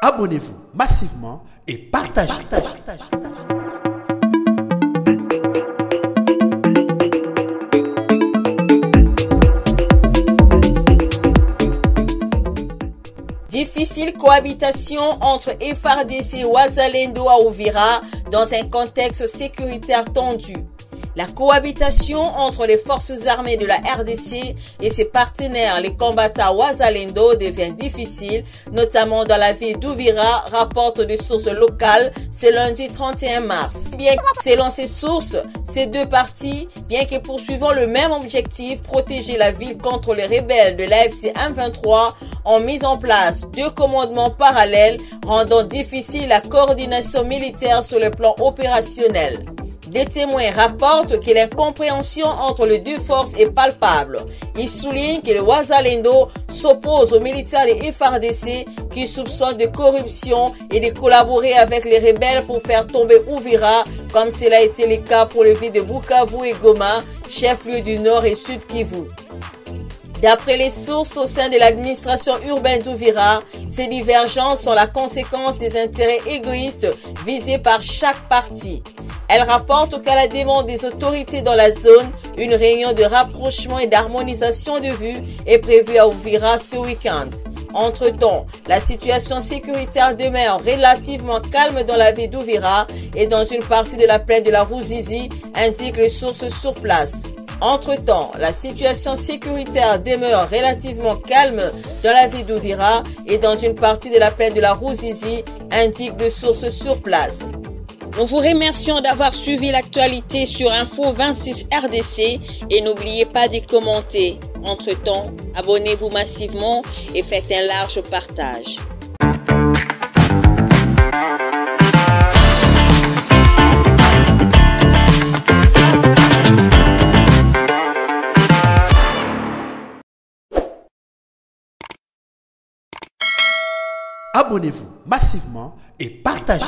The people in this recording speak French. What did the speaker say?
Abonnez-vous massivement et partagez. Difficile cohabitation entre FARDC et Wazalendo à Uvira dans un contexte sécuritaire tendu. La cohabitation entre les forces armées de la RDC et ses partenaires, les combattants Wazalendo, devient difficile, notamment dans la ville d'Uvira, rapportent des sources locales ce lundi 31 mars. Bien que, selon ces sources, ces deux parties, bien que poursuivant le même objectif, protéger la ville contre les rebelles de l'AFC M23, ont mis en place deux commandements parallèles, rendant difficile la coordination militaire sur le plan opérationnel. Des témoins rapportent que l'incompréhension entre les deux forces est palpable. Ils soulignent que le Wazalendo s'oppose aux militaires des FARDC qui soupçonnent de corruption et de collaborer avec les rebelles pour faire tomber Uvira, comme cela a été le cas pour les villes de Bukavu et Goma, chef-lieu du Nord et Sud Kivu. D'après les sources au sein de l'administration urbaine d'Uvira, ces divergences sont la conséquence des intérêts égoïstes visés par chaque parti. Elle rapporte qu'à la demande des autorités dans la zone, une réunion de rapprochement et d'harmonisation de vues est prévue à Uvira ce week-end. Entre-temps, la situation sécuritaire demeure relativement calme dans la ville d'Uvira et dans une partie de la plaine de la Ruzizi, indiquent les sources sur place. Entre-temps, la situation sécuritaire demeure relativement calme dans la ville d'Uvira et dans une partie de la plaine de la Ruzizi, indiquent des sources sur place. Nous vous remercions d'avoir suivi l'actualité sur Info 26 RDC et n'oubliez pas de commenter. Entre-temps, abonnez-vous massivement et faites un large partage. Abonnez-vous massivement et partagez.